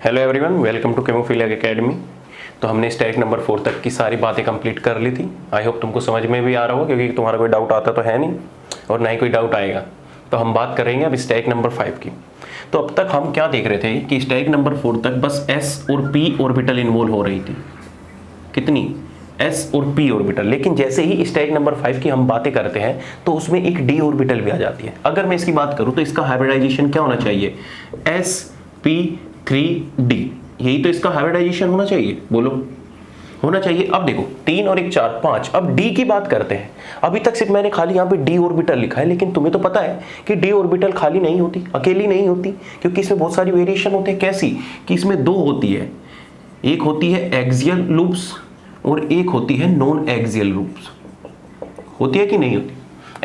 Hello everyone, welcome to Chemophilia Academy. तो हमने stack number 4 तक की सारी बातें कंप्लीट कर ली थी। आई होप तुमको समझ में भी आ रहा होगा, क्योंकि तुम्हारा कोई डाउट आता तो है नहीं और ना ही कोई डाउट आएगा। तो हम बात करेंगे अब स्टैक नंबर 5 की। तो अब तक हम क्या देख रहे थे कि स्टैक नंबर 4 तक बस एस और पी ऑर्बिटल इन्वॉल्व हो रही थी। कितनी? एस और पी ऑर्बिटल। लेकिन जैसे ही स्टैक नंबर 5 की हम बातें करते हैं तो उसमें एक डी ऑर्बिटल भी आ जाती है। अगर मैं इसकी बात करूं तो इसका हाइब्रिडाइजेशन क्या होना चाहिए? sp3d। यही तो इसका हाइब्रिडाइजेशन होना चाहिए, बोलो होना चाहिए। अब देखो 3 और 1 4 5। अब डी की बात करते हैं। अभी तक सिर्फ मैंने खाली यहाँ पे डी ऑर्बिटल लिखा है, लेकिन तुम्हें तो पता है कि डी ऑर्बिटल खाली नहीं होती, अकेली नहीं होती, क्योंकि इसमें बहुत सारी वेरिएशन होते हैं। कैसी? कि इसमें दो होती है, एक होती है एक्सियल लूप्स और एक होती है नॉन एक्सियल लूप्स। होती है कि नहीं होती?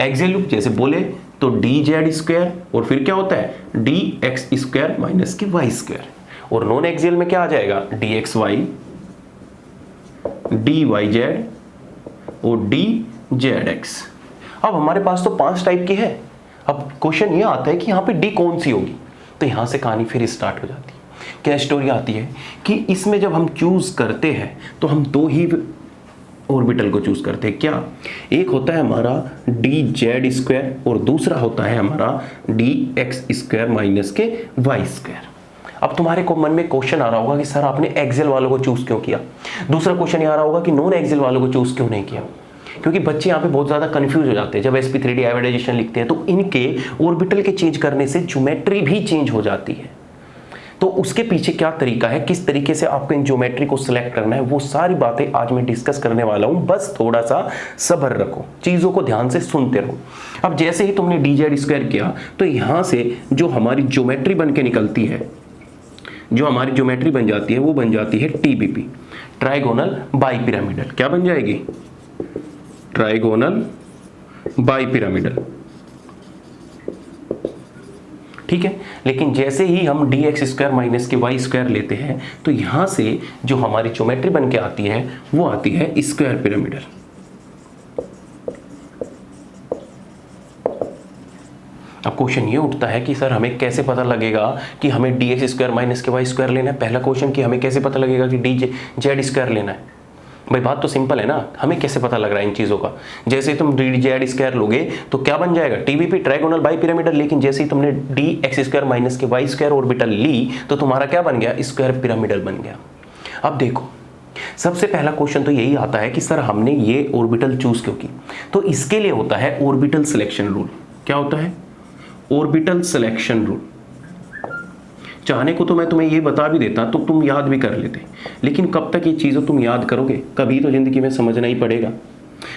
एक्सियल लूप जैसे बोले तो डी जेड स्क्वायर, और फिर क्या होता है? डी एक्स स्क्वायर माइनस की वाई स्क्वायर। और नॉन एक्सियल में क्या आ जाएगा? D x y, d y z और डी जेड एक्स। अब हमारे पास तो 5 टाइप की है। अब क्वेश्चन ये आता है कि यहाँ पे डी कौन सी होगी? तो यहां से कहानी फिर स्टार्ट हो जाती है। क्या स्टोरी आती है कि इसमें जब हम चूज करते हैं तो हम दो ही ऑर्बिटल को चूज करते हैं। क्या? एक होता है हमारा डी जेड स्क्वायर और दूसरा होता है हमारा डी एक्स स्क्वायर माइनस के वाई स्क्वायर। अब तुम्हारे को मन में क्वेश्चन आ रहा होगा कि सर आपने एक्सेल वालों को चूज क्यों किया? दूसरा क्वेश्चन ये आ रहा होगा कि नॉन एक्सेल वालों को चूज क्यों नहीं किया? क्योंकि बच्चे यहाँ पे बहुत ज्यादा कंफ्यूज हो जाते हैं जब sp3d हाइब्रिडाइजेशन लिखते हैं, तो इनके ऑर्बिटल के चेंज करने से ज्योमेट्री भी चेंज हो जाती है। तो उसके पीछे क्या तरीका है, किस तरीके से आपको इन ज्योमेट्री को सिलेक्ट करना है, वो सारी बातें आज मैं डिस्कस करने वाला हूं। बस थोड़ा सा सब्र रखो, चीजों को ध्यान से सुनते रहो। अब जैसे ही तुमने डी जेड स्क्वायर किया तो यहां से जो हमारी ज्योमेट्री बन के निकलती है, जो हमारी ज्योमेट्री बन जाती है वो बन जाती है टीबीपी, ट्राइगोनल बाइपिरामिडल। क्या बन जाएगी? Trigonal bipyramidal. ठीक है। लेकिन जैसे ही हम डी एक्स स्क्वायर माइनस के वाई स्क्वायर लेते हैं तो यहां से जो हमारी ज्योमेट्री बन के आती है वो आती है स्क्वायर पिरामिडल। अब क्वेश्चन ये उठता है कि सर हमें कैसे पता लगेगा कि हमें डी एक्स स्क्वायर माइनस के वाई स्क्वायर लेना है? पहला क्वेश्चन कि हमें कैसे पता लगेगा कि डी जेड स्क्वायर लेना है? भाई बात तो सिंपल है ना, हमें कैसे पता लग रहा है इन चीजों का? जैसे ही तुम डी जेड स्क्वायर लोगे तो क्या बन जाएगा? TBP, trigonal bipyramidal. लेकिन जैसे ही तुमने डी एक्स स्क्वायर माइनस के वाई स्क्वायर ऑर्बिटल ली तो तुम्हारा क्या बन गया? स्क्वायर पिरामिडल बन गया। अब देखो सबसे पहला क्वेश्चन तो यही आता है कि सर हमने ये ऑर्बिटल चूज क्यों की? तो इसके लिए होता है ऑर्बिटल सिलेक्शन रूल। क्या होता है? Orbital selection rule. चाहने को तो मैं तुम्हें ये बता भी देता तो तुम याद भी कर लेते, लेकिन कब तक ये चीज़ें तुम याद करोगे? कभी तो जिंदगी में समझना ही पड़ेगा।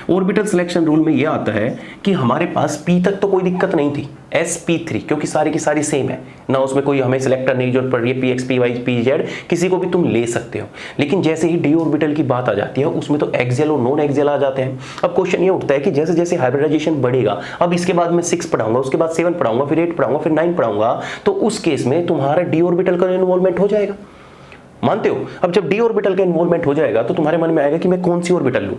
ऑर्बिटल सिलेक्शन रूल में ये आता है कि हमारे पास P तक तो कोई दिक्कत नहीं थी, sp3, क्योंकि सारी की सारी सेम है ना, उसमें कोई हमें सिलेक्ट करने की जरूरत पड़ रही है। px py pz किसी को भी तुम ले सकते हो। लेकिन जैसे ही डी ऑर्बिटल की बात आ जाती है उसमें तो एक्सियल और नॉन एक्सियल आ जाते हैं। अब क्वेश्चन ये उठता है कि जैसे जैसे हाइब्रिडाइजेशन बढ़ेगा, अब इसके बाद मैं 6 पढ़ाऊंगा, उसके बाद 7 पढ़ाऊंगा, फिर 8 पढ़ाऊंगा, फिर 9 पढ़ाऊंगा, तो उस केस में तुम्हारा डी ऑर्बिटल का इन्वॉल्वमेंट हो जाएगा। मानते हो? अब जब डी ऑर्बिटल का इन्वॉल्वमेंट हो जाएगा तो तुम्हारे मन में आएगा कि मैं कौन सी ऑर्बिटल लूं?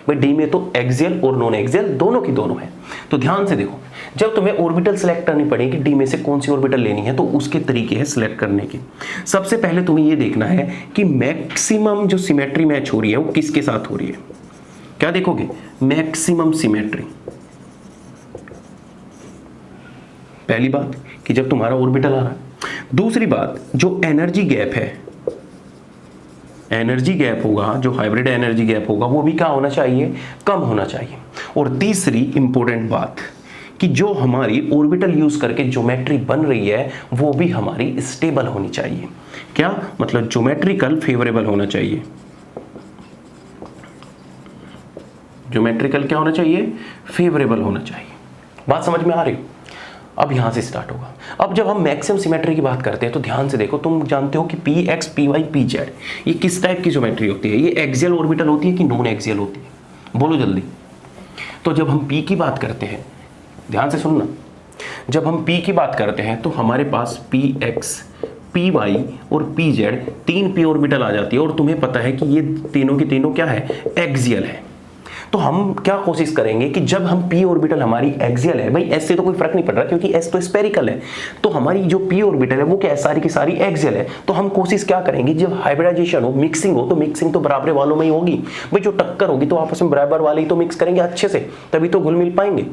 भाई डी में तो एक्सियल और नॉन एक्सियल दोनों की दोनों है। तो ध्यान से देखो, जब तुम्हें ऑर्बिटल सेलेक्ट करनी पड़ेगी डी में से कौन सी ऑर्बिटल लेनी है, तो उसके तरीके हैं सिलेक्ट करने के। सबसे पहले तुम्हें यह देखना है कि मैक्सिमम जो सिमेट्री मैच हो रही है वो किसके साथ हो रही है। क्या देखोगे? Maximum symmetry. पहली बात कि जब तुम्हारा ऑर्बिटल आ रहा है। दूसरी बात, जो एनर्जी गैप है, एनर्जी गैप होगा, जो हाइब्रिड एनर्जी गैप होगा वो भी क्या होना चाहिए? कम होना चाहिए। और तीसरी इंपॉर्टेंट बात कि जो हमारी ऑर्बिटल यूज करके ज्योमेट्री बन रही है वो भी हमारी स्टेबल होनी चाहिए। क्या मतलब? ज्योमेट्रिकल फेवरेबल होना चाहिए। ज्योमेट्रिकल क्या होना चाहिए? फेवरेबल होना चाहिए। बात समझ में आ रही? अब यहां से स्टार्ट होगा। अब जब हम मैक्सिमम सिमेट्री की बात करते हैं तो ध्यान से देखो, तुम जानते हो कि p x p y p z ये किस टाइप की ज्योमेट्री होती है? ये एक्सियल ऑर्बिटल होती है कि नॉन एक्सियल होती है? बोलो जल्दी। तो जब हम पी की बात करते हैं, ध्यान से सुनना, जब हम पी की बात करते हैं तो हमारे पास पी एक्स, पी वाई और पी जेड 3 पी ऑर्बिटल आ जाती है। और तुम्हें पता है कि ये तीनों की तीनों क्या है? एक्सियल है। तो हम क्या कोशिश करेंगे कि जब हम p ऑर्बिटल हमारी एक्सियल है, भाई s से तो कोई फर्क नहीं पड़ रहा क्योंकि s तो स्फेरिकल है, तो हमारी जो p ऑर्बिटल है वो क्या है, सारी की सारी एक्सियल है। तो हम कोशिश क्या करेंगे, जब हाइब्रिडाइजेशन हो, मिक्सिंग हो, तो मिक्सिंग तो बराबर वालों में ही होगी भाई, जो टक्कर होगी तो आपस में बराबर वाले ही तो मिक्स करेंगे अच्छे से, तभी तो घुल मिल पाएंगे।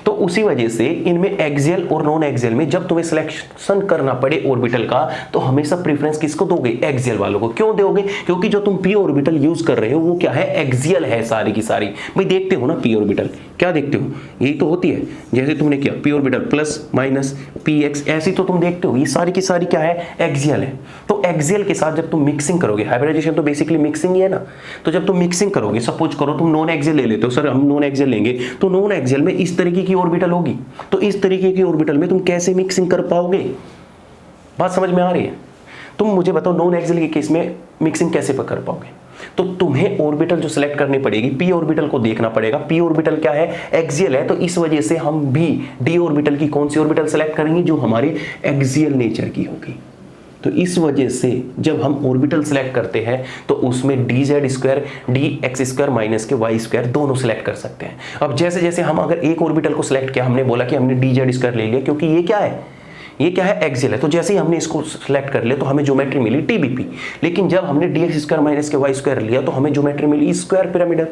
तो उसी वजह से इनमें एक्सियल और नॉन एक्सियल में जब तुम्हें सिलेक्शन करना पड़े ऑर्बिटल का, तो हमेशा प्रेफरेंस किसको दोगे, एक्सियल वालों को। क्यों दोगे, क्योंकि जो तुम p ऑर्बिटल यूज कर रहे हो वो क्या है, एक्सियल है सारी की सारी। भाई देखते हो ना p ऑर्बिटल, क्या देखते हो, यही तो होती है, जैसे तुमने किया p orbital plus minus px, ऐसी तो तुम देखते हो, ये सारी की सारी क्या है, एक्सियल है। तो एक्सियल के साथ जब तुम मिक्सिंग करोगे, हाइब्रिडाइजेशन तो बेसिकली मिक्सिंग ही है ना, तो जब तुम मिक्सिंग करोगे, सपोज करो तुम नॉन एक्सियल ले लेते हो, सर हम नॉन एक्सियल लेंगे, तो नॉन एक्सियल में इस तरीके की ऑर्बिटल होगी, तो इस तरीके की ऑर्बिटल में तुम कैसे मिक्सिंग कर पाओगे, बात समझ में आ रही है। तुम मुझे बताओ नॉन एक्सियल के केस में मिक्सिंग कैसे कर पाओगे, तो तुम्हें ऑर्बिटल जो सिलेक्ट करनी पड़ेगी, p ऑर्बिटल को देखना पड़ेगा, p ऑर्बिटल क्या है, एक्सियल है, तो इस वजह से हम भी d ऑर्बिटल की कौन सी ऑर्बिटल सिलेक्ट करेंगे, जो हमारे एक्सियल नेचर की होगी। तो इस वजह से जब हम ऑर्बिटल सिलेक्ट करते हैं तो उसमें dz square dx square minus के y स्क्वायर दोनों सिलेक्ट कर सकते हैं। अब जैसे जैसे हम अगर एक ऑर्बिटल को सिलेक्ट किया, हमने बोला कि हमने dz स्क्वायर ले लिया क्योंकि ये क्या है, ये क्या है, एक्सियल है, तो जैसे ही हमने इसको सिलेक्ट कर लिया तो हमें ज्योमेट्री मिली TBP। लेकिन जब हमने dx स्क्वायर माइनस के y स्क्वायर लिया तो हमें ज्योमेट्री मिली स्क्वायर पिरामिडल।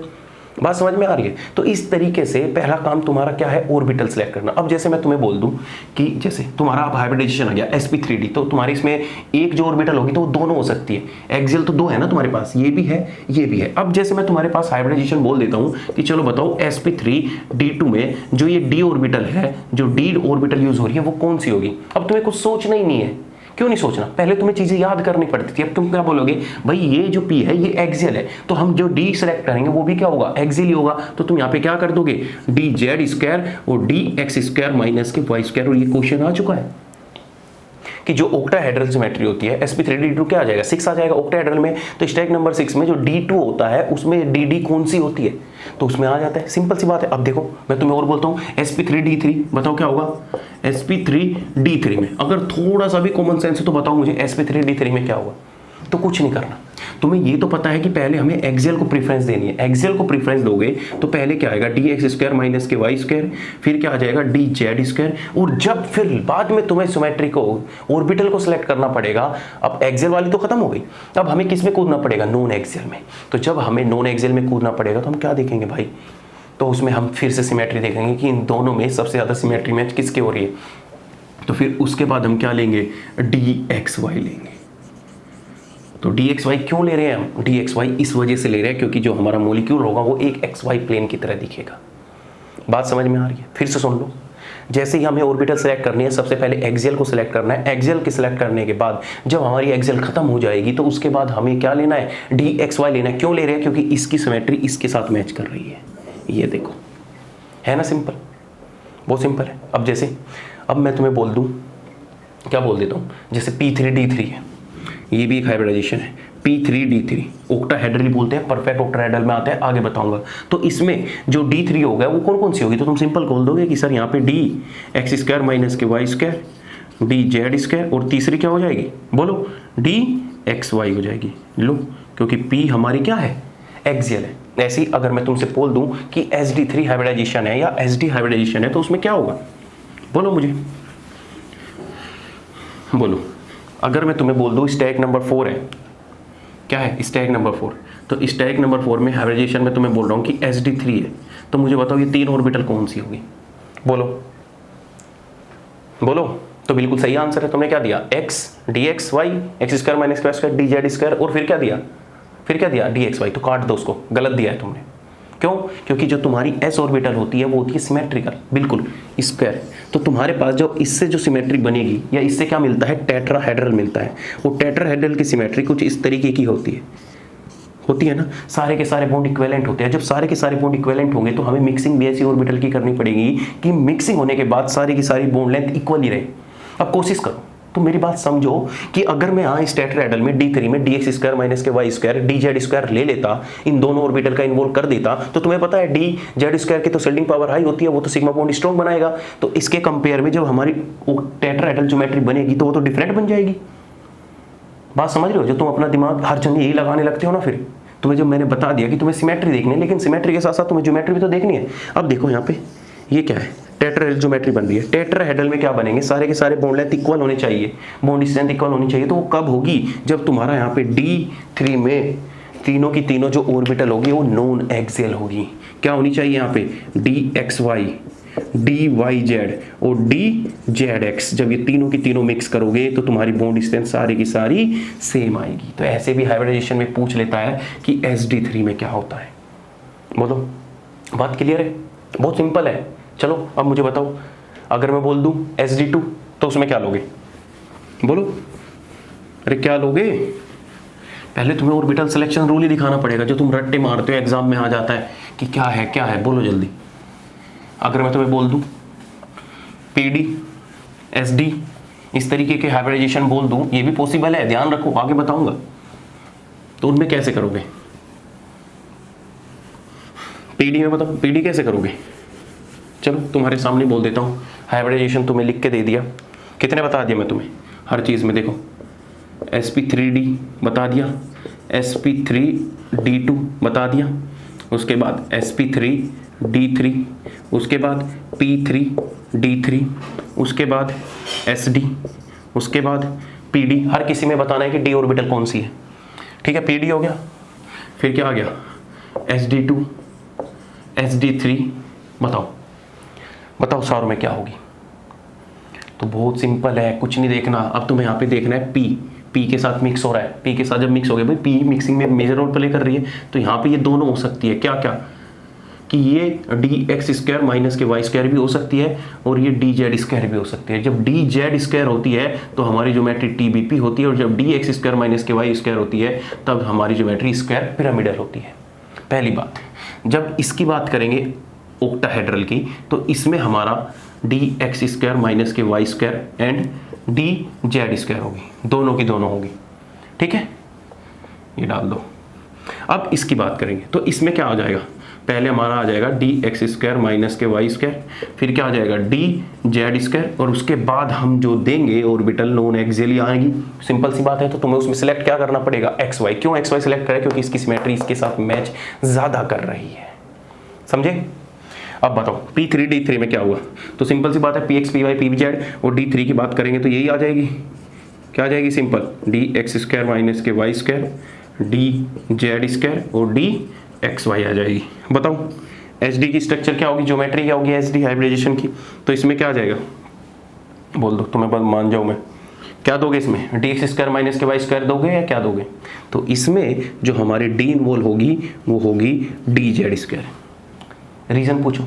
बात समझ में आ रही है। तो इस तरीके से पहला काम तुम्हारा क्या है, ऑर्बिटल सेलेक्ट करना। अब जैसे मैं तुम्हें बोल दूं कि जैसे तुम्हारा अब हाइब्रिडाइजेशन आ गया sp3d, तो तुम्हारी इसमें एक जो ऑर्बिटल होगी तो वो दोनों हो सकती है, एक्सियल तो दो है ना तुम्हारे पास, ये भी है ये भी है। अब जैसे मैं तुम्हारे पास हाइब्रिडाइजेशन बोल देता हूं कि चलो बताओ sp3d2 में जो ये d ऑर्बिटल है, जो d ऑर्बिटल यूज हो रही है वो कौन सी होगी। अब तुम्हें कुछ सोचना ही नहीं है, क्यों नहीं सोचना, पहले तुम्हें चीजें याद करनी पड़ती थी। अब तुम क्या बोलोगे, भाई ये जो p है ये एक्सियल है, तो हम जो d सेलेक्ट करेंगे वो भी क्या होगा, एक्सियल ही होगा। तो तुम यहाँ पे क्या कर दोगे, dz स्क्वायर और dx स्क्वायर माइनस के y स्क्वायर। और ये क्वेश्चन आ चुका है कि जो ऑक्टाहेड्रल ज्योमेट्री होती है sp3d2 क्या आ जाएगा, 6 आ जाएगा ऑक्टाहेड्रल में। तो स्टेप नंबर 6 में जो d2 होता है उसमें dd कौन सी होती है, तो उसमें आ जाता है, सिंपल सी बात है। अब देखो मैं तुम्हें और बोलता हूँ sp3d3, बताओ क्या होगा, sp3d3 में अगर थोड़ा सा भी कॉमन सेंस है तो बताओ मुझे sp3d3 में क्या होगा। तो कुछ नहीं करना, तुम्हें ये तो पता है कि पहले हमें एक्सियल को प्रेफरेंस देनी है। एक्सियल को प्रेफरेंस दोगे तो पहले क्या आएगा, dx स्क्वायर माइनस के y स्क्वायर, फिर क्या आ जाएगा dz स्क्वायर, और जब फिर बाद में तुम्हें सिमेट्री को ऑर्बिटल को सिलेक्ट करना पड़ेगा। अब एक्सियल वाली तो खत्म हो गई, अब हमें किस में कूदना पड़ेगा, नॉन एक्सियल में। तो जब हमें नॉन एक्सियल में कूदना पड़ेगा तो हम क्या देखेंगे भाई, तो उसमें हम फिर से सिमेट्री देखेंगे कि इन दोनों में सबसे ज़्यादा सिमेट्री मैच किसकी हो रही है। तो फिर उसके बाद हम क्या लेंगे, dxy लेंगे। तो dxy क्यों ले रहे हैं हम, dxy इस वजह से ले रहे हैं क्योंकि जो हमारा मॉलिक्यूल होगा वो एक xy प्लेन की तरह दिखेगा। बात समझ में आ रही है, फिर से सुन लो। जैसे ही हमें ऑर्बिटल सेलेक्ट करनी है, सबसे पहले एक्सियल को सिलेक्ट करना है। एक्सियल के सिलेक्ट करने के बाद जब हमारी एक्सियल खत्म हो जाएगी तो उसके बाद हमें क्या लेना है, dxy लेना है। क्यों ले रहे हैं, क्योंकि इसकी सिमेट्री इसके साथ मैच कर रही है। ये देखो, है ना सिंपल, बहुत सिंपल है। अब जैसे अब मैं तुम्हें बोल दूं, क्या बोल देता हूँ, जैसे p3d3 है, ये भी एक हाइब्रिडाइजेशन है, p3d3 ऑक्टाहेड्रल बोलते हैं, परफेक्ट ऑक्टाहेड्रल में आता है, आगे बताऊंगा। तो इसमें जो d3 होगा वो कौन कौन सी होगी, तो तुम सिंपल बोल दोगे कि सर यहाँ पे dx स्क्वायर माइनस के y स्क्वायर, dz स्क्वायर, और तीसरी क्या हो जाएगी, बोलो dxy हो जाएगी। लो, क्योंकि p हमारी क्या है, एक्सियल है। ऐसे ही अगर मैं तुमसे बोल दूं कि sd3 हाइब्रिडाइजेशन है या sd हाइब्रिडाइजेशन है तो उसमें क्या होगा, बोलो मुझे, बोलो। अगर मैं तुम्हें बोल दूं स्टैक नंबर 4 है, क्या है, स्टैक नंबर 4, तो स्टैक नंबर 4 में हाइब्रिडाइजेशन में तुम्हें बोल रहा हूं कि sd3 है, तो मुझे बताओ ये तीन ऑर्बिटल कौन सी होगी, बोलो बोलो। तो बिल्कुल सही आंसर है, तुमने क्या दिया, x dxy x square minus y square dz square, और फिर क्या दिया dxy। तो काट दो उसको, गलत दिया है तुमने। क्यों, क्योंकि जो तुम्हारी s ऑर्बिटल होती है वो होती है सिमेट्रिकल, बिल्कुल स्क्वायर। तो तुम्हारे पास जो इससे जो सिमेट्री बनेगी या इससे क्या मिलता है, टेट्राहेड्रल मिलता है। वो टेट्राहेड्रल की सिमेट्री कुछ इस तरीके की होती है ना, सारे के सारे बॉन्ड इक्विवेलेंट होते हैं। जब सारे के सारे बॉन्ड इक्विवेलेंट होंगे तो हमें मिक्सिंग भी ऐसी ऑर्बिटल की करनी पड़ेगी कि मिक्सिंग होने के बाद सारी की सारी बॉन्ड लेंथ इक्वल ही रहे। अब कोशिश करो, तो मेरी बात समझो कि अगर मैं यहाँ इस टेट्राहेड्रल में d3 में dx स्क्वायर माइनस के y स्क्वायर dz स्क्वायर ले लेता, इन दोनों ऑर्बिटल का इन्वॉल्व कर देता, तो तुम्हें पता है dz स्क्वायर की तो शेल्डिंग पावर हाई होती है, वो तो सिग्मा बॉन्ड स्ट्रॉन्ग बनाएगा। तो इसके कंपेयर में जब हमारी टेट्राहेड्रल ज्योमेट्री बनेगी तो वो तो डिफरेंट बन जाएगी। बात समझ रहे हो, जो तुम अपना दिमाग हर जगह यही लगाने लगते हो ना, फिर तुम्हें जब मैंने बता दिया कि तुम्हें सिमेट्री देखनी है, लेकिन सिमेट्री के साथ साथ तुम्हें ज्योमेट्री भी तो देखनी है। अब देखो यहाँ पे ये क्या है, टेट्राहेड्रल ज्योमेट्री बन रही है। टेट्राहेड्रल में क्या बनेंगे, सारे के सारे बॉन्ड लेंथ इक्वल होने चाहिए, बॉन्ड डिस्टेंस इक्वल होनी चाहिए। तो वो कब होगी, जब तुम्हारा यहाँ पे D3 में तीनों की तीनों जो ऑर्बिटल होगी वो नॉन एक्सियल होगी। क्या होनी चाहिए यहाँ पे, DXY, DYZ और DZX। जब ये तीनों की तीनों मिक्स करोगे तो तुम्हारी बॉन्ड डिस्टेंस सारी की सारी सेम आएगी। तो ऐसे भी हाइब्रिडाइजेशन में पूछ लेता है कि SD3 में क्या होता है। बोलो, बात क्लियर है, बहुत सिंपल है। चलो अब मुझे बताओ, अगर मैं बोल दूं SD2 तो उसमें क्या लोगे, बोलो। अरे क्या लोगे, पहले तुम्हें ऑर्बिटल सिलेक्शन रूल ही दिखाना पड़ेगा, जो तुम रट्टे मारते हो एग्जाम में आ जाता है कि क्या है क्या है, बोलो जल्दी। अगर मैं तुम्हें बोल दूं PD SD इस तरीके के हाइब्रिडाइजेशन बोल दूं, ये भी पॉसिबल है, ध्यान रखो आगे बताऊंगा। तो उनमें कैसे करोगे, PD में बताओ, PD कैसे करोगे। चलो तुम्हारे सामने बोल देता हूँ, हाइब्रिडाइजेशन तुम्हें लिख के दे दिया, कितने बता दिया मैं तुम्हें हर चीज़ में। देखो sp3d बता दिया, sp3d2 बता दिया, उसके बाद sp3d3, उसके बाद p3d3, उसके बाद sd, उसके बाद pd। हर किसी में बताना है कि d ऑर्बिटल कौन सी है, ठीक है। pd हो गया, फिर क्या आ गया sd2, sd3। बताओ सारों में क्या होगी। तो बहुत सिंपल है, कुछ नहीं देखना। अब तुम्हें यहाँ पे देखना है P के साथ मिक्स हो रहा है, P के साथ जब मिक्स हो गया भाई, P मिक्सिंग में मेजर रोल प्ले कर रही है। तो यहाँ पे ये दोनों हो सकती है, क्या क्या, कि ये dx² माइनस के y² भी हो सकती है और ये dz² भी हो सकती है। जब dz² होती है तो हमारी ज्योमेट्री TBP होती है, और जब dx² माइनस के y² होती है तब हमारी ज्योमेट्री स्क्वायर पिरामिडल होती है। पहली बात। जब इसकी बात करेंगे ऑक्टाहेड्रल की, तो इसमें हमारा dx² माइनस के y² एंड dz² होगी, दोनों की दोनों होगी, ठीक है। ये डाल दो। अब इसकी बात करेंगे तो इसमें क्या आ जाएगा, पहले हमारा आ जाएगा dx² माइनस के y², फिर क्या आ जाएगा dz², और उसके बाद हम जो देंगे ऑर्बिटल नॉन एक्सियली आएगी। सिंपल सी बात है। तो तुम्हें उसमें सिलेक्ट क्या करना पड़ेगा, xy। क्यों xy सिलेक्ट करें, क्योंकि इसकी सिमेट्री इसके साथ मैच ज़्यादा कर रही है, समझे। अब बताओ P3D3 में क्या हुआ, तो सिंपल सी बात है Px Py Pz, और D3 की बात करेंगे तो यही आ जाएगी, क्या आ जाएगी, सिंपल dx² माइनस के y², dz² और dxy आ जाएगी। बताओ SD की स्ट्रक्चर क्या होगी, ज्योमेट्री क्या होगी SD हाइब्रिडाइजेशन की। तो इसमें क्या आ जाएगा, बोल दो, तुम्हें बस मान जाऊँ मैं, क्या दोगे इसमें, dx² माइनस के y² दोगे या क्या दोगे। तो इसमें जो हमारी D इन्वॉल्व होगी वो होगी dz²। रीज़न पूछो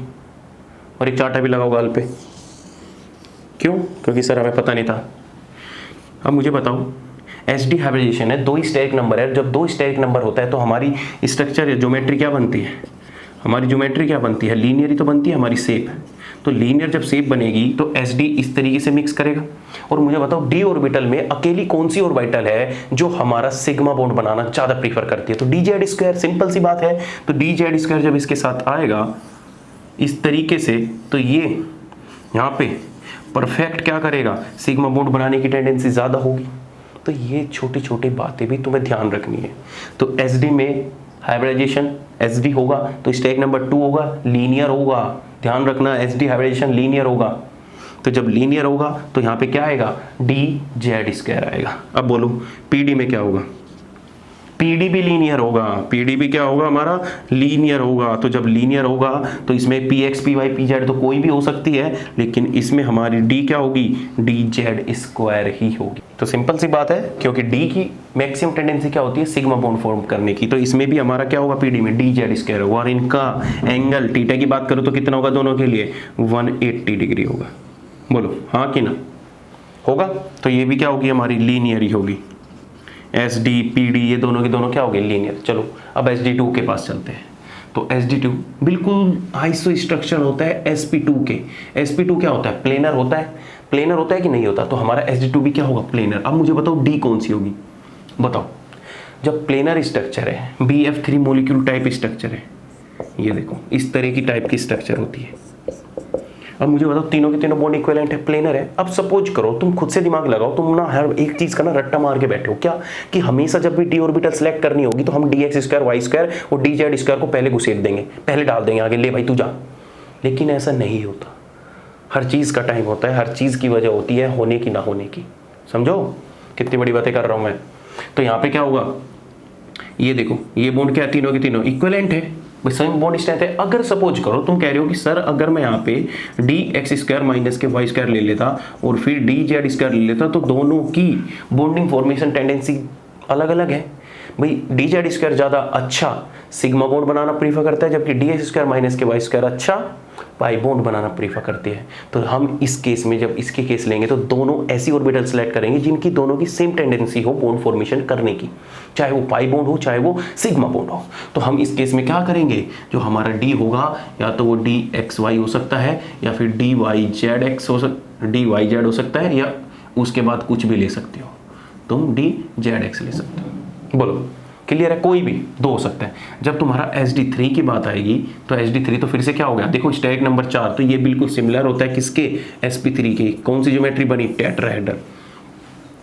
और एक चार्टा भी लगाओ गाल पे। क्यों, क्योंकि सर हमें पता नहीं था। अब मुझे बताओ, SD हाइब्रिडाइजेशन है, 2 स्टेरिक नंबर है। जब 2 स्टेरिक नंबर होता है तो हमारी स्ट्रक्चर ज्योमेट्री क्या बनती है, हमारी ज्योमेट्री क्या बनती है, लीनियर ही तो बनती है हमारी शेप। तो लीनियर जब शेप बनेगी तो SD इस तरीके से मिक्स करेगा। और मुझे बताओ D ऑर्बिटल में अकेली कौन सी ऑर्बिटल है जो हमारा सिग्मा बॉन्ड बनाना ज़्यादा प्रीफर करती है, तो dz²। सिंपल सी बात है। तो dz² जब इसके साथ आएगा इस तरीके से, तो ये यहाँ पे परफेक्ट क्या करेगा, सिग्मा बॉन्ड बनाने की टेंडेंसी ज़्यादा होगी। तो ये छोटी छोटी बातें भी तुम्हें ध्यान रखनी है। तो SD में हाइब्रिडाइजेशन SD होगा तो स्टेक नंबर 2 होगा, लीनियर होगा। ध्यान रखना SD हाइब्रिडाइजेशन लीनियर होगा। तो जब लीनियर होगा तो यहाँ पे क्या आएगा, dz² आएगा। अब बोलो PD में क्या होगा, PD भी लीनियर होगा, PD भी क्या होगा हमारा, लीनियर होगा। तो जब लीनियर होगा तो इसमें Px Py Pz तो कोई भी हो सकती है, लेकिन इसमें हमारी D क्या होगी, dz² ही होगी। तो सिंपल सी बात है, क्योंकि D की मैक्सिमम टेंडेंसी क्या होती है, सिग्मा बॉन्ड फॉर्म करने की। तो इसमें भी हमारा क्या होगा, PD में dz² होगा। और इनका एंगल थीटा की बात करो तो कितना होगा, दोनों के लिए 180 डिग्री होगा। बोलो हाँ कि ना, होगा। तो ये भी क्या होगी, हमारी लीनियर ही होगी। SD PD ये दोनों के दोनों क्या हो गए, लीनियर। चलो अब SD2 के पास चलते हैं। तो SD2 बिल्कुल आइसो स्ट्रक्चर होता है SP2 के। SP2 क्या होता है, प्लेनर होता है। प्लेनर होता है कि नहीं होता, तो हमारा SD2 भी क्या होगा, प्लेनर। अब मुझे बताओ D कौन सी होगी, बताओ। जब प्लेनर स्ट्रक्चर है, BF3 मॉलिक्यूल टाइप स्ट्रक्चर है, ये देखो इस तरह की टाइप की स्ट्रक्चर होती है। अब मुझे बताओ तीनों के तीनों बॉन्ड इक्विवेलेंट है, प्लेनर है। अब सपोज करो, तुम खुद से दिमाग लगाओ, तुम ना हर एक चीज का ना रट्टा मार के बैठे हो क्या कि हमेशा जब भी डी ऑर्बिटल सेलेक्ट करनी होगी तो हम dx² y² और dz² को पहले घुसेड़ देंगे, पहले डाल देंगे आगे, ले भाई तू जा। लेकिन ऐसा नहीं होता, हर चीज का टाइम होता है, हर चीज की वजह होती है होने की ना होने की। समझो कितनी बड़ी बातें कर रहा हूं मैं। तो यहाँ पे क्या होगा, ये देखो ये बॉन्ड क्या है, तीनों के तीनों इक्विवेलेंट है, सेम बॉन्ड स्ट्रेंथ है। अगर सपोज करो तुम कह रहे हो कि सर अगर मैं यहाँ पे dx² माइनस के y² ले लेता और फिर dz² ले लेता तो दोनों की बॉन्डिंग फॉर्मेशन टेंडेंसी अलग अलग है। भाई dz² ज़्यादा अच्छा सिग्मा बॉन्ड बनाना प्रीफर करता है, जबकि dx² माइनस के y² अच्छा पाई बॉन्ड बनाना प्रीफर करते हैं। तो हम इस केस में जब इसके केस लेंगे तो दोनों ऐसी ऑर्बिटल सेलेक्ट करेंगे जिनकी दोनों की सेम टेंडेंसी हो बॉन्ड फॉर्मेशन करने की, चाहे वो पाई बॉन्ड हो चाहे वो सिग्मा बॉन्ड हो। तो हम इस केस में क्या करेंगे, जो हमारा d होगा या तो वो dxy हो सकता है या फिर dyzx हो सकता है, या उसके बाद कुछ भी ले सकते हो तुम, dzx ले सकते हो। बोलो क्लियर है, कोई भी दो हो सकता है। जब तुम्हारा SD3 की बात आएगी तो SD3 तो फिर से क्या हो गया, देखो स्टेरिक नंबर 4 तो ये बिल्कुल सिमिलर होता है किसके, sp3 के। कौन सी ज्योमेट्री बनी, टेट्राहेड्रल।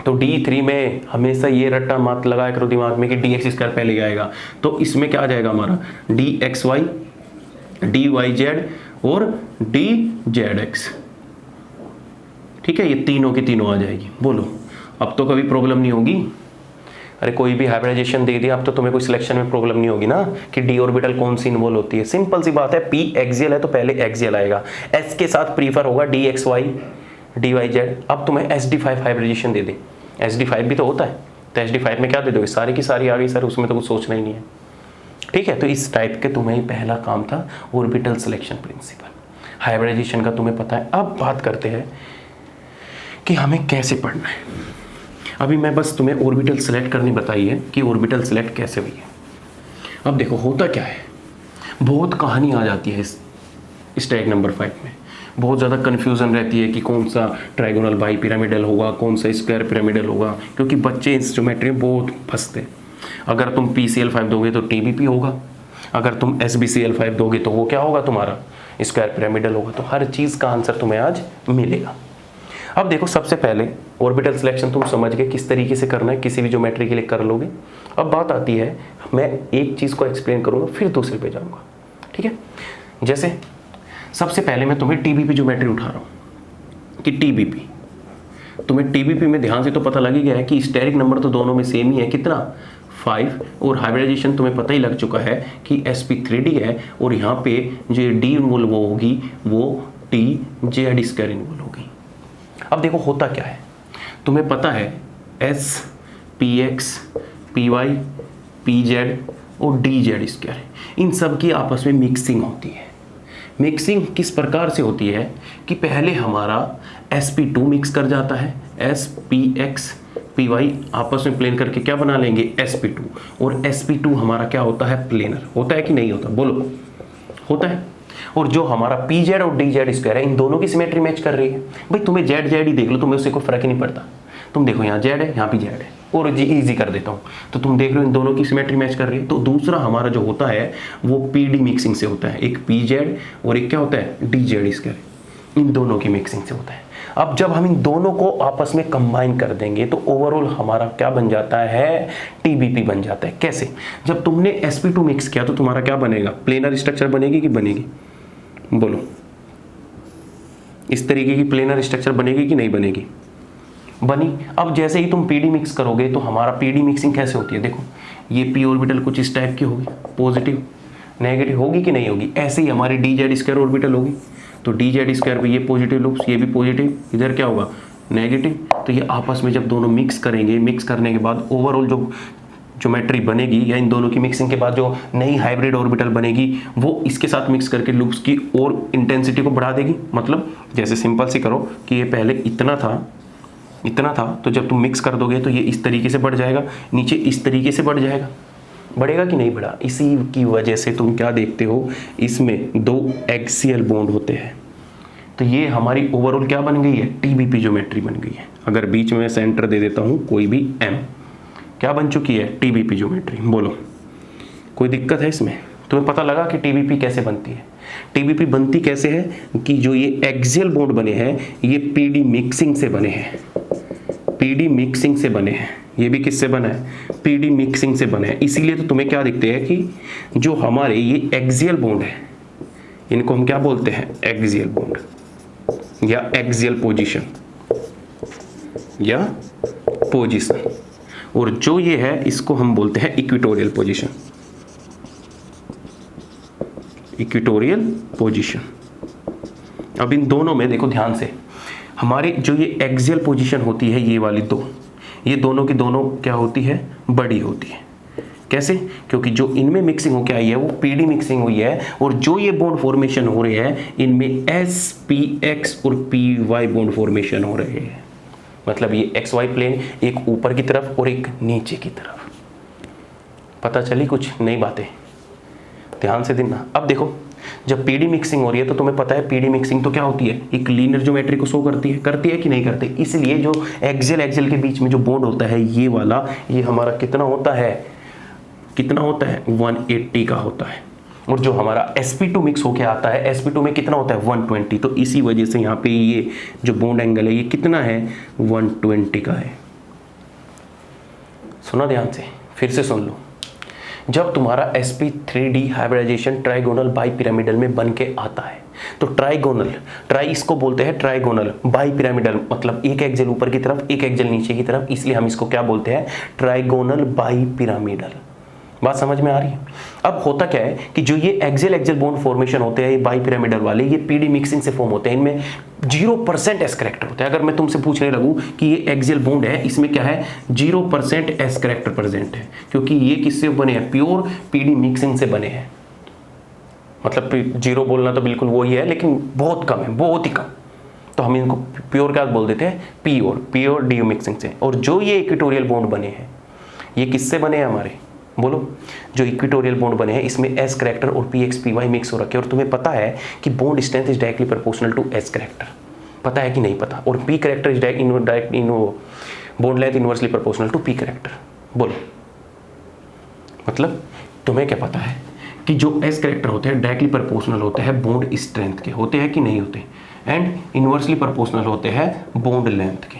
तो D3 में हमेशा ये रट्टा मत लगाया करो दिमाग में कि dx² पहले आएगा। तो इसमें क्या आ जाएगा हमारा dxy dyz और dzx, ठीक है, ये तीनों की तीनों आ जाएगी। बोलो अब तो कभी प्रॉब्लम नहीं होगी। अरे कोई भी हाइब्रिडाइजेशन दे दिया अब तो तुम्हें कोई सिलेक्शन में प्रॉब्लम नहीं होगी ना कि डी ऑर्बिटल कौन सी इन्वॉल्व होती है। सिंपल सी बात है, p एक्सियल है तो पहले एक्सियल आएगा, s के साथ प्रीफर होगा dxy dyz। अब तुम्हें sd5 हाइब्रिडाइजेशन दे दे, sd5 भी तो होता है, तो sd5 में क्या दे दोगे, सारी की सारी आ गई सर, उसमें तो कुछ सोचना ही नहीं है। ठीक है, तो इस टाइप के तुम्हें पहला काम था ऑर्बिटल सिलेक्शन प्रिंसिपल, हाइब्रिडाइजेशन का तुम्हें पता है। अब बात करते हैं कि हमें कैसे पढ़ना है। अभी मैं बस तुम्हें ऑर्बिटल सेलेक्ट करनी बताई है कि ऑर्बिटल सेलेक्ट कैसे हुई है। अब देखो होता क्या है, बहुत कहानी आ जाती है इस स्टेज नंबर 5 में, बहुत ज़्यादा कन्फ्यूज़न रहती है कि कौन सा ट्राइगोनल बाई पिरामिडल होगा, कौन सा स्क्वायर पिरामिडल होगा, क्योंकि बच्चे इस ज्योमेट्री में बहुत फंसते। अगर तुम PCL5 दोगे तो TBP होगा, अगर तुम SBCL5 दोगे तो वो क्या होगा, तुम्हारा स्क्वायर पिरामिडल होगा। तो हर चीज़ का आंसर तुम्हें आज मिलेगा। अब देखो सबसे पहले ऑर्बिटल सिलेक्शन तुम समझ गए किस तरीके से करना है, किसी भी ज्योमेट्री के लिए कर लोगे। अब बात आती है, मैं एक चीज़ को एक्सप्लेन करूँगा फिर दूसरे पे जाऊँगा, ठीक है। जैसे सबसे पहले मैं तुम्हें TBP ज्योमेट्री उठा रहा हूँ कि TBP, तुम्हें TBP में ध्यान से तो पता लग ही गया है कि स्टेरिक नंबर तो दोनों में सेम ही है, कितना 5, और हाइब्रिडाइजेशन तुम्हें पता ही लग चुका है कि sp3d है, और यहाँ पे जो d इन्वॉल्व होगी वो dz² इन्वॉल्व होगी। अब देखो होता क्या है, तुम्हें पता है s px py pz और dz², इन सब की आपस में मिक्सिंग होती है। मिक्सिंग किस प्रकार से होती है कि पहले हमारा sp2 मिक्स कर जाता है, s px py आपस में प्लेन करके क्या बना लेंगे, sp2, और sp2 हमारा क्या होता है, प्लेनर होता है कि नहीं होता, बोलो होता है। और जो हमारा pz और dz² है, इन दोनों की सिमेट्री मैच कर रही है। भाई तुम्हें z ही देख लो, तुम्हें उससे कोई फर्क ही नहीं पड़ता। तुम देखो यहाँ z है, यहाँ भी z है, और इजी कर देता हूँ, तो तुम देख रहे हो इन दोनों की सिमेट्री मैच कर रही है। तो दूसरा हमारा जो होता है वो pd मिक्सिंग से होता है, एक pz और एक क्या होता है, dz², इन दोनों की मिक्सिंग से होता है। अब जब हम इन दोनों को आपस में कंबाइन कर देंगे तो ओवरऑल हमारा क्या बन जाता है, TBP बन जाता है। कैसे, जब तुमने sp2 मिक्स किया तो तुम्हारा क्या बनेगा, प्लेनर स्ट्रक्चर बनेगी कि बनेगी, बोलो इस तरीके की प्लेनर स्ट्रक्चर बनेगी कि नहीं बनेगी, बनी। अब जैसे ही तुम PD मिक्स करोगे तो हमारा PD मिक्सिंग कैसे होती है, देखो ये p ऑर्बिटल कुछ इस टाइप की होगी, पॉजिटिव नेगेटिव होगी कि नहीं होगी। ऐसे ही हमारी dz² ऑर्बिटल होगी, तो dz² पे ये पॉजिटिव लूप्स, ये भी पॉजिटिव, इधर क्या होगा नेगेटिव। तो ये आपस में जब दोनों मिक्स करेंगे, मिक्स करने के बाद ओवरऑल जो ज्योमेट्री बनेगी, या इन दोनों की मिक्सिंग के बाद जो नई हाइब्रिड ऑर्बिटल बनेगी वो इसके साथ मिक्स करके लूप्स की और इंटेंसिटी को बढ़ा देगी। मतलब जैसे सिंपल सी करो कि ये पहले इतना था, तो जब तुम मिक्स कर दोगे तो ये इस तरीके से बढ़ जाएगा, नीचे इस तरीके से बढ़ जाएगा, बढ़ेगा कि नहीं बढ़ा। इसी की वजह से तुम क्या देखते हो, इसमें 2 एक्सियल बॉन्ड होते हैं। तो ये हमारी ओवरऑल क्या बन गई है, TBP ज्योमेट्री बन गई है। अगर बीच में सेंटर दे देता हूँ कोई भी M, क्या बन चुकी है, TBP ज्योमेट्री। बोलो कोई दिक्कत है इसमें, तुम्हें पता लगा कि TBP कैसे बनती है। टीबीपी बनती कैसे है कि जो ये एक्सियल बॉन्ड बने हैं ये पीडी मिक्सिंग से बने हैं, पीडी मिक्सिंग से बने हैं। ये भी किससे बना है? पीडी मिक्सिंग से बने हैं। इसीलिए तो तुम्हें क्या दिखते हैं कि जो हमारे ये एक्सियल बॉन्ड है इनको हम क्या बोलते हैं? एक्सियल बॉन्ड या एक्सियल पोजीशन या पोजीशन, और जो ये है इसको हम बोलते हैं इक्वेटोरियल पोजीशन, इक्वेटोरियल पोजीशन। अब इन दोनों में देखो ध्यान से, हमारे जो ये एक्सियल पोजीशन होती है ये वाली दो, ये दोनों की दोनों क्या होती है? बड़ी होती है। कैसे? क्योंकि जो इनमें मिक्सिंग होकर आई है वो पीडी मिक्सिंग हुई है, और जो ये बॉन्ड फॉर्मेशन हो रहे हैं इनमें SPX और PY बॉन्ड फॉर्मेशन हो रहे हैं। मतलब ये XY प्लेन, एक ऊपर की तरफ और एक नीचे की तरफ। पता चली कुछ नई बातें? ध्यान से देना। अब देखो जब पीडी मिक्सिंग हो रही है तो तुम्हें पता है पीडी मिक्सिंग तो क्या होती है? एक लीनियर ज्योमेट्री को शो करती है कि नहीं करती? इसलिए जो एक्सियल के बीच में जो बॉन्ड होता है ये वाला, ये हमारा कितना होता है? 180 का होता है। और जो हमारा sp2 मिक्स होके आता है, sp2 में कितना होता है? 120। तो इसी वजह से यहाँ पे ये जो बॉन्ड एंगल है ये कितना है? 120 का है। सुना ध्यान से, फिर से सुन लो। जब तुम्हारा sp3d hybridisation trigonal bi pyramidal में बन के आता है तो ट्राइगोनल, इसको बोलते हैं ट्राइगोनल बाई पिरामिडल, मतलब एक एक्सियल ऊपर की तरफ एक एक्सियल नीचे की तरफ, इसलिए हम इसको क्या बोलते हैं? Trigonal bi pyramidal. बात समझ में आ रही है? अब होता क्या है कि जो ये एक्सियल बॉन्ड फॉर्मेशन होते हैं ये बाई पिरामिडल वाले, ये पीडी मिक्सिंग से फॉर्म होते हैं। इनमें 0% एस करेक्टर होता है। अगर मैं तुमसे पूछने लगूं कि ये एक्सियल बॉन्ड है, इसमें क्या है? 0% एस करेक्टर प्रेजेंट है, क्योंकि ये किससे बने हैं? प्योर पीडी मिक्सिंग से बने हैं। मतलब 0 बोलना तो बिल्कुल वही है, लेकिन बहुत कम है, बहुत ही कम। तो हम इनको प्योर क्या बोल देते हैं? प्योर डी मिक्सिंग से। और जो ये इक्वेटोरियल बॉन्ड बने हैं ये किससे बने हैं हमारे? बोलो। जो इक्वेटोरियल बॉन्ड बने हैं इसमें एस करेक्टर और PX PY मिक्स हो रखे हैं, और तुम्हें पता है कि bond strength is directly proportional to s character. पता है कि नहीं पता? और P character is direct bond length inversely proportional to P character. बोलो। मतलब तुम्हें क्या पता है कि जो एस करेक्टर होते हैं डायरेक्टली प्रोपोर्शनल होते हैं बॉन्ड स्ट्रेंथ के, होते हैं कि नहीं होते? एंड इनवर्सली प्रोपोर्शनल होते हैं बॉन्ड लेंथ के,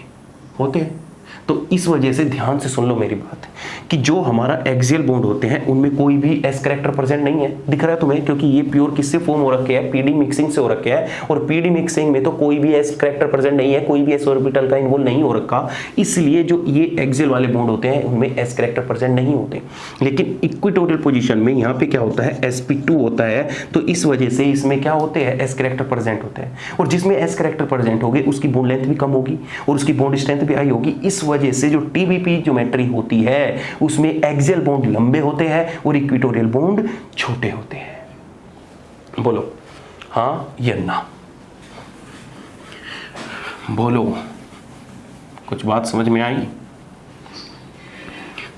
होते हैं। तो इस वजह से ध्यान से सुन लो मेरी बात कि जो हमारा एक्सियल बॉन्ड होते हैं उनमें कोई भी एस करेक्टर प्रेजेंट नहीं है। दिख रहा है तुम्हें? क्योंकि ये प्योर किससे फॉर्म हो रखे हैं? पीडी मिक्सिंग से हो रखे हैं, और पीडी मिक्सिंग में तो कोई भी एस करेक्टर प्रेजेंट नहीं है, कोई भी एस ऑर्बिटल का इन्वॉल्व नहीं हो रखा। इसलिए जो ये एक्सियल वाले बॉन्ड होते हैं उनमें एस करेक्टर प्रेजेंट नहीं होते। लेकिन इक्वेटोरियल पोजीशन में यहाँ पे क्या होता है? sp2 होता है, तो इस वजह से इसमें क्या होते हैं? एस करेक्टर प्रेजेंट होते हैं, और जिसमें एस करेक्टर प्रेजेंट होगी उसकी बॉन्ड लेंथ भी कम होगी और उसकी बॉन्ड स्ट्रेंथ भी हाई होगी। इस वजह से जो टीबीपी ज्योमेट्री होती है उसमें एक्सियल बॉन्ड लंबे होते हैं और इक्वेटोरियल बॉन्ड छोटे होते हैं। बोलो हाँ या ना? बोलो। कुछ बात समझ में आई?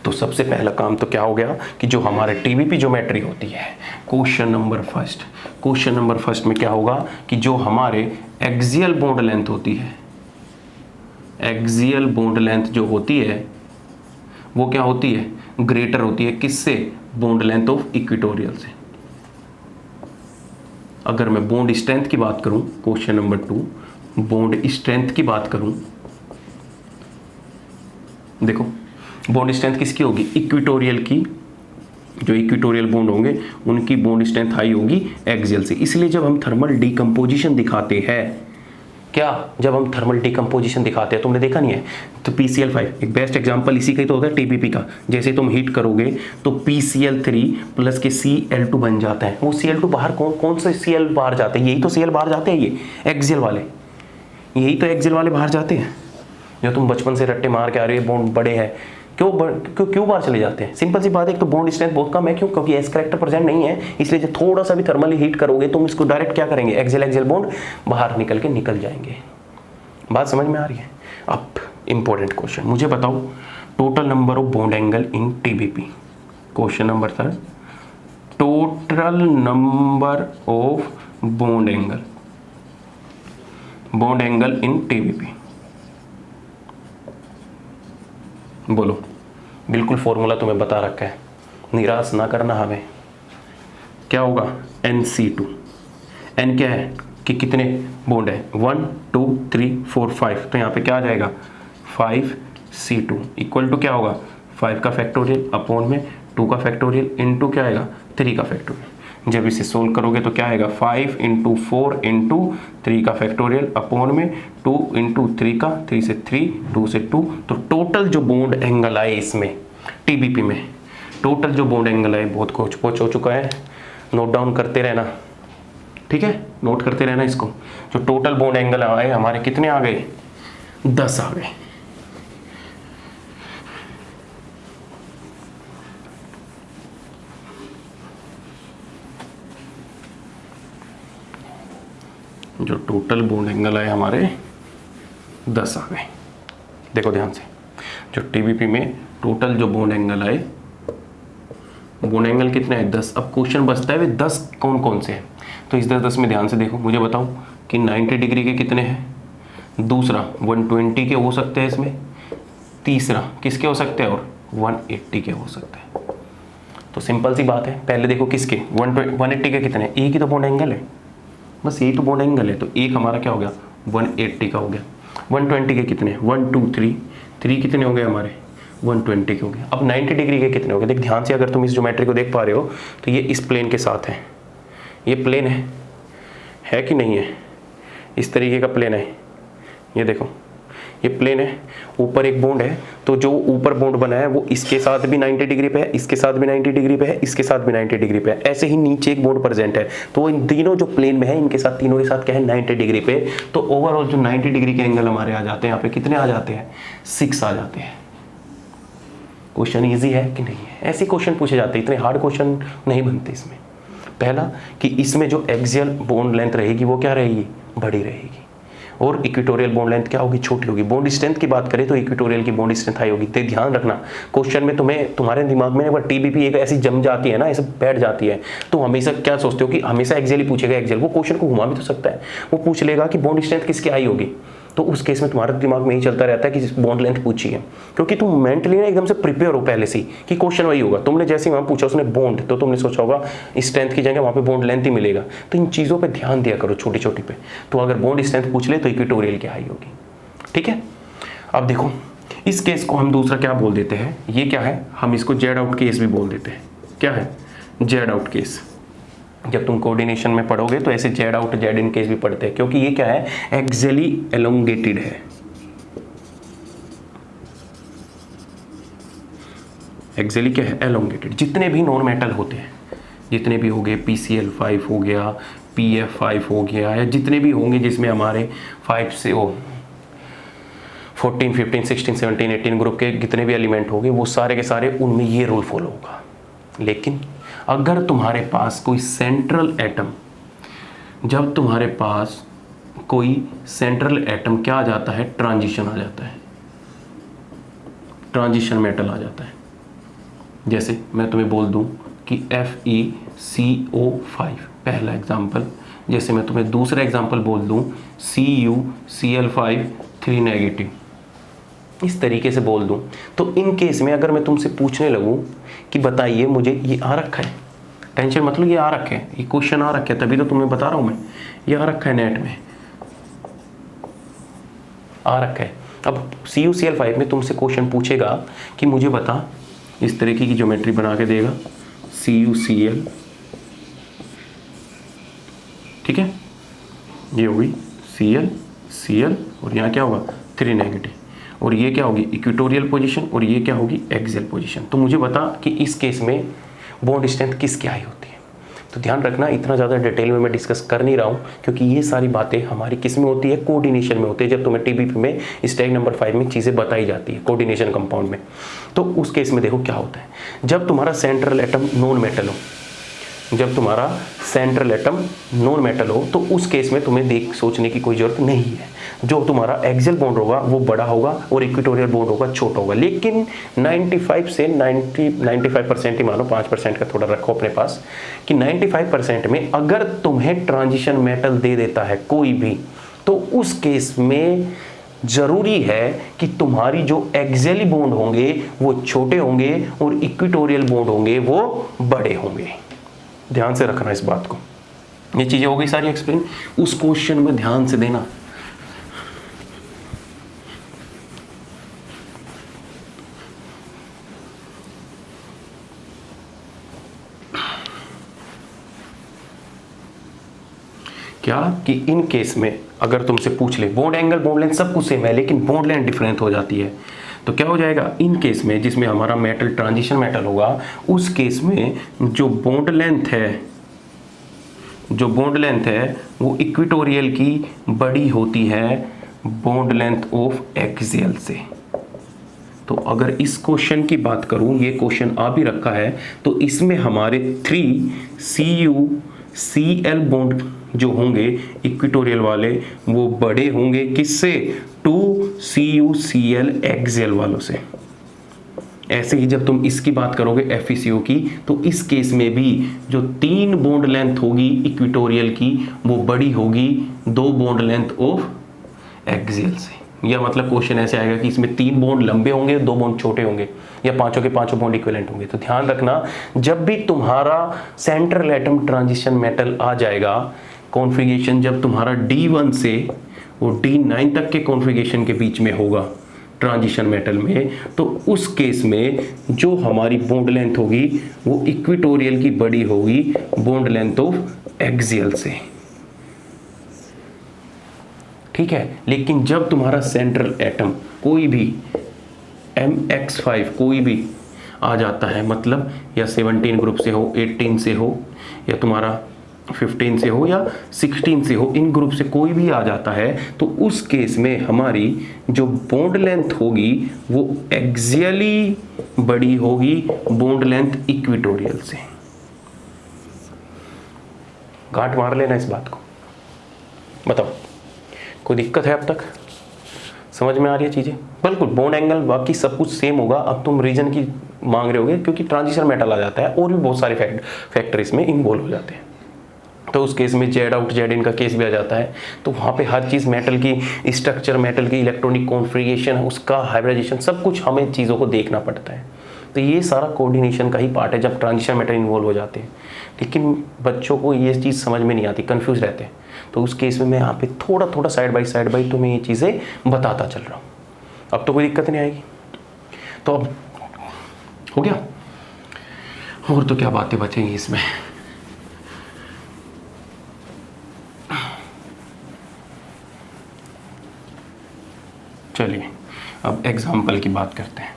तो सबसे पहला काम तो क्या हो गया कि जो हमारे टीबीपी ज्योमेट्री होती है, क्वेश्चन नंबर फर्स्ट में क्या होगा कि जो हमारे एक्सियल बॉन्ड लेंथ होती है, एक्सियल बॉन्ड लेंथ जो होती है वो क्या होती है? ग्रेटर होती है किससे? बॉन्ड लेंथ ऑफ इक्वेटोरियल से। अगर मैं बॉन्ड स्ट्रेंथ की बात करूं, क्वेश्चन नंबर 2 बॉन्ड स्ट्रेंथ की बात करूं, देखो बॉन्ड स्ट्रेंथ किसकी होगी? इक्वेटोरियल की। जो इक्वेटोरियल बॉन्ड होंगे उनकी बॉन्ड स्ट्रेंथ हाई होगी एक्सियल से। इसलिए जब हम थर्मल डिकम्पोजिशन दिखाते हैं, जब हम थर्मल डिकम्पोजिशन दिखाते हैं, तुमने देखा नहीं है तो PCl5 एक बेस्ट एग्जांपल इसी का ही तो होता है टीबीपी का। जैसे तुम हीट करोगे तो PCl3 प्लस के Cl2 बन जाता है। वो Cl2 बाहर कौन से Cl बाहर जाते हैं? यही तो Cl बाहर जाते हैं, ये एक्सियल वाले, यही तो एक्सियल वाले बाहर जाते हैं। जो तुम बचपन से रट्टे मार के आ रहे हो बॉन्ड बड़े हैं, क्यों बाहर चले जाते हैं? सिंपल सी बात है, एक तो बॉन्ड स्ट्रेंथ बहुत कम है। क्यों? क्योंकि एस करेक्टर प्रेजेंट नहीं है। इसलिए जब थोड़ा सा भी थर्मली हीट करोगे तुम इसको डायरेक्ट क्या करेंगे? एक्सियल बॉन्ड बाहर निकल जाएंगे। बात समझ में आ रही है? अब इंपॉर्टेंट क्वेश्चन मुझे बताओ, total number of bond angle in TBP. Question number 3, total number of bond angle in TBP. बोलो। बिल्कुल फॉर्मूला तुम्हें बता रखा है, निराश ना करना हमें। क्या होगा? NC2 एन क्या है कि कितने बॉन्ड है, 1 2 3 4 5, तो यहाँ पे क्या आ जाएगा 5C2 इक्वल टू क्या होगा 5 का फैक्टोरियल अपॉन में 2 का फैक्टोरियल इंटू क्या आएगा 3 का फैक्टोरियल। जब इसे सोल्व करोगे तो क्या आएगा 5 इंटू 4 इंटू 3 का फैक्टोरियल अपॉन में 2 इंटू 3 का, 3 से 3 2 से 2, तो टोटल जो बॉन्ड एंगल आए इसमें टीबीपी में, टोटल जो बॉन्ड एंगल है बहुत कुछ हो चुका है, नोट डाउन करते रहना, ठीक है, नोट करते रहना इसको। जो टोटल बॉन्ड एंगल आए हमारे कितने आ गए 10 आ गए। जो टोटल बॉन्ड एंगल आए हमारे 10 आ गए। देखो ध्यान से, जो टीबीपी में टोटल जो बॉन्ड एंगल आए, बॉन्ड एंगल कितने हैं 10। अब क्वेश्चन बचता है वे 10 कौन कौन से हैं, तो इस 10 में ध्यान से देखो, मुझे बताओ कि 90 डिग्री के कितने हैं, दूसरा 120 के हो सकते हैं इसमें, तीसरा किसके हो सकते हैं और 180 के हो सकते हैं। तो सिंपल सी बात है, पहले देखो किसके 180 के कितने, एक ही तो बॉन्ड एंगल है, बस यही तो बॉन्ड एंगल है, तो एक हमारा क्या हो गया 180 का हो गया। 120 के कितने 1 2 3, 3 कितने हो गए हमारे 120 के हो गए। अब 90 डिग्री के कितने हो गए, देख ध्यान से, अगर तुम इस ज्योमेट्री को देख पा रहे हो तो ये इस प्लेन के साथ है, ये प्लेन है कि नहीं है, इस तरीके का प्लेन है, ये देखो ये प्लेन है, ऊपर एक बॉन्ड है, तो जो ऊपर बॉन्ड बना है वो इसके साथ भी 90 डिग्री पे है, इसके साथ भी 90 डिग्री पे है, इसके साथ भी 90 डिग्री पे है, ऐसे ही नीचे एक बॉन्ड प्रेजेंट है, तो इन तीनों जो प्लेन में है इनके साथ, तीनों के साथ क्या है 90 डिग्री पे, तो ओवरऑल जो 90 डिग्री के एंगल हमारे आ जाते हैं यहाँ पे कितने आ जाते हैं 6 आ जाते हैं। क्वेश्चन ईजी है कि नहीं है, ऐसे क्वेश्चन पूछे जाते हैं, इतने हार्ड क्वेश्चन नहीं बनते इसमें। पहला कि इसमें जो एक्सियल बॉन्ड लेंथ रहेगी वो क्या रहेगी बड़ी रहेगी, और इक्वेटोरियल बॉन्ड लेंथ क्या होगी छोटी होगी। बॉन्ड स्ट्रेंथ की बात करें तो इक्वेटोरियल की बॉन्ड स्ट्रेंथ हाई होगी। तो ध्यान रखना क्वेश्चन में तुम्हारे दिमाग में अगर टीबीपी एक ऐसी जम जाती है ना, ऐसे बैठ जाती है, तो हमेशा क्या सोचते हो कि हमेशा एक्सियल ही पूछेगा, एक्सियल, वो क्वेश्चन को घुमा भी तो सकता है, वो पूछ लेगा कि बॉन्ड स्ट्रेंथ किसकी हाई होगी, तो उस केस में तुम्हारे दिमाग में ही चलता रहता है कि बॉन्ड लेंथ पूछी है, क्योंकि तुम मेंटली ना एकदम से प्रिपेयर हो पहले से ही कि क्वेश्चन वही होगा। तुमने जैसे ही वहाँ पूछा उसने बॉन्ड, तो तुमने सोचा होगा स्ट्रेंथ की जगह वहाँ पे बॉन्ड लेंथ ही मिलेगा। तो इन चीज़ों पे ध्यान दिया करो छोटी छोटी पे, तो अगर बॉन्ड स्ट्रेंथ पूछ ले तो इक्वेटोरियल की हाई होगी, ठीक है। अब देखो इस केस को हम दूसरा क्या बोल देते हैं, ये क्या है, हम इसको जेड आउट केस भी बोल देते हैं। क्या है जेड आउट केस। जब तुम कोऑर्डिनेशन में पढ़ोगे तो ऐसे Z out Z in case भी पढ़ते हैं, क्योंकि ये क्या है एक्सियली एलोंगेटेड है, एक्सियली क्या है एलोंगेटेड। जितने भी नॉन मेटल होते हैं, जितने भी हो गए PCl5 हो गया, PF5 हो गया, या जितने भी होंगे जिसमें हमारे 5 से 14 15 16 17 18 ग्रुप के जितने भी एलिमेंट होंगे वो सारे के सारे उनमें ये रूल फॉलो होगा। लेकिन अगर तुम्हारे पास कोई सेंट्रल एटम, जब तुम्हारे पास कोई सेंट्रल एटम क्या आ जाता है ट्रांजिशन आ जाता है, ट्रांजिशन मेटल आ जाता है, जैसे मैं तुम्हें बोल दूं कि FeCO5 पहला एग्जाम्पल, जैसे मैं तुम्हें दूसरा एग्जाम्पल बोल दूं CuCl5 3 नेगेटिव, इस तरीके से बोल दूं, तो इन केस में अगर मैं तुमसे पूछने लगूं कि बताइए मुझे ये आ रखा है, टेंशन मतलब ये आ रखा है, ये क्वेश्चन आ रखा है, तभी तो तुम्हें बता रहा हूं मैं, ये आ रखा है नेट में आ रखा है। अब CuCl5 में तुमसे क्वेश्चन पूछेगा कि मुझे बता, इस तरीके की ज्योमेट्री बना के देगा CuCl, ठीक है, ये होगी Cl और यहाँ क्या होगा 3 नेगेटिव, और ये क्या होगी इक्वेटोरियल पोजीशन, और ये क्या होगी एक्सियल पोजीशन। तो मुझे बता कि इस केस में बॉन्ड स्ट्रेंथ किसकी हाई होती है। तो ध्यान रखना, इतना ज़्यादा डिटेल में मैं डिस्कस कर नहीं रहा हूँ, क्योंकि ये सारी बातें हमारी किस में होती है कोऑर्डिनेशन में होती है। जब तुम्हें टीबीपी में स्टेज नंबर 5 में चीज़ें बताई जाती है कोऑर्डिनेशन कंपाउंड में, तो उस केस में देखो क्या होता है, जब तुम्हारा सेंट्रल एटम नॉन मेटल हो, जब तुम्हारा सेंट्रल एटम नॉन मेटल हो, तो उस केस में तुम्हें सोचने की कोई ज़रूरत नहीं है। जो तुम्हारा एक्सियल बॉन्ड होगा वो बड़ा होगा और इक्वेटोरियल बॉन्ड होगा छोटा होगा। लेकिन 95 से 95% ही मानो, 5% का थोड़ा रखो अपने पास, कि 95% में अगर तुम्हें ट्रांजिशन मेटल दे देता है कोई भी, तो उस केस में जरूरी है कि तुम्हारी जो एक्सियली बॉन्ड होंगे वो छोटे होंगे और इक्वेटोरियल बॉन्ड होंगे वो बड़े होंगे। ध्यान से रखना इस बात को। ये चीज़ें हो गई सारी एक्सप्लेन। उस क्वेश्चन में ध्यान से देना। क्या कि इन केस में अगर तुमसे पूछ ले, बॉन्ड एंगल बॉन्ड लेंथ सब कुछ सेम है लेकिन बॉन्ड लेंथ डिफरेंट हो जाती है, तो क्या हो जाएगा इन केस में, जिसमें हमारा मेटल ट्रांजिशन मेटल होगा, उस केस में जो बॉन्ड लेंथ है वो इक्वेटोरियल की बड़ी होती है बॉन्ड लेंथ ऑफ एक्सियल से। तो अगर इस क्वेश्चन की बात करूं, ये क्वेश्चन आ भी रखा है, तो इसमें हमारे 3CuCl बॉन्ड जो होंगे इक्वेटोरियल वाले वो बड़े होंगे किससे, 2CuCl एक्सियल वालों से। ऐसे ही जब तुम इसकी बात करोगे FeCO की, तो इस केस में भी जो 3 बॉन्ड लेंथ होगी इक्वेटोरियल की वो बड़ी होगी 2 बॉन्ड लेंथ ऑफ एक्सियल से। या मतलब क्वेश्चन ऐसे आएगा कि इसमें 3 बॉन्ड लंबे होंगे 2 बॉन्ड छोटे होंगे, या पांचों के पांचों बॉन्ड इक्विवेलेंट होंगे। तो ध्यान रखना, जब भी तुम्हारा सेंट्रल एटम ट्रांजिशन मेटल आ जाएगा, कॉन्फ़िगरेशन जब तुम्हारा D1 से वो D9 तक के कॉन्फ़िगरेशन के बीच में होगा ट्रांजिशन मेटल में, तो उस केस में जो हमारी बॉन्ड लेंथ होगी वो इक्वेटोरियल की बड़ी होगी बॉन्ड लेंथ ऑफ एक्सियल से। ठीक है, लेकिन जब तुम्हारा सेंट्रल एटम कोई भी MX5 कोई भी आ जाता है, मतलब या 17 ग्रुप से हो, 18 से हो, या तुम्हारा 15 से हो, या 16 से हो, इन ग्रुप से कोई भी आ जाता है, तो उस केस में हमारी जो बॉन्ड लेंथ होगी वो एक्सियली बड़ी होगी बॉन्ड लेंथ इक्वेटोरियल से। गांठ मार लेना इस बात को। बताओ कोई दिक्कत है अब तक? समझ में आ रही है चीज़ें? बिल्कुल, बॉन्ड एंगल बाकी सब कुछ सेम होगा। अब तुम रीजन की मांग रहे होगे क्योंकि ट्रांजिशन मेटल आ जाता है और भी बहुत सारे फैक्टर इसमें इन्वॉल्व हो जाते हैं, तो उस केस में जेड आउट जेड इन का केस भी आ जाता है। तो वहाँ पे हर चीज़ मेटल की स्ट्रक्चर, मेटल की इलेक्ट्रॉनिक कॉन्फ़िगरेशन, उसका हाइब्रिडाइजेशन, सब कुछ हमें चीज़ों को देखना पड़ता है। तो ये सारा कोऑर्डिनेशन का ही पार्ट है जब ट्रांजिशन मेटल इन्वॉल्व हो जाते हैं। लेकिन बच्चों को ये चीज़ समझ में नहीं आती, कंफ्यूज रहते हैं। तो उस केस में मैं यहाँ पे थोड़ा थोड़ा साइड बाई तुम्हें ये चीज़ें बताता चल रहा हूँ। अब तो कोई दिक्कत नहीं आएगी। तो अब हो गया, और तो क्या बातें बचेंगी इसमें। चलिए अब एग्जाम्पल की बात करते हैं।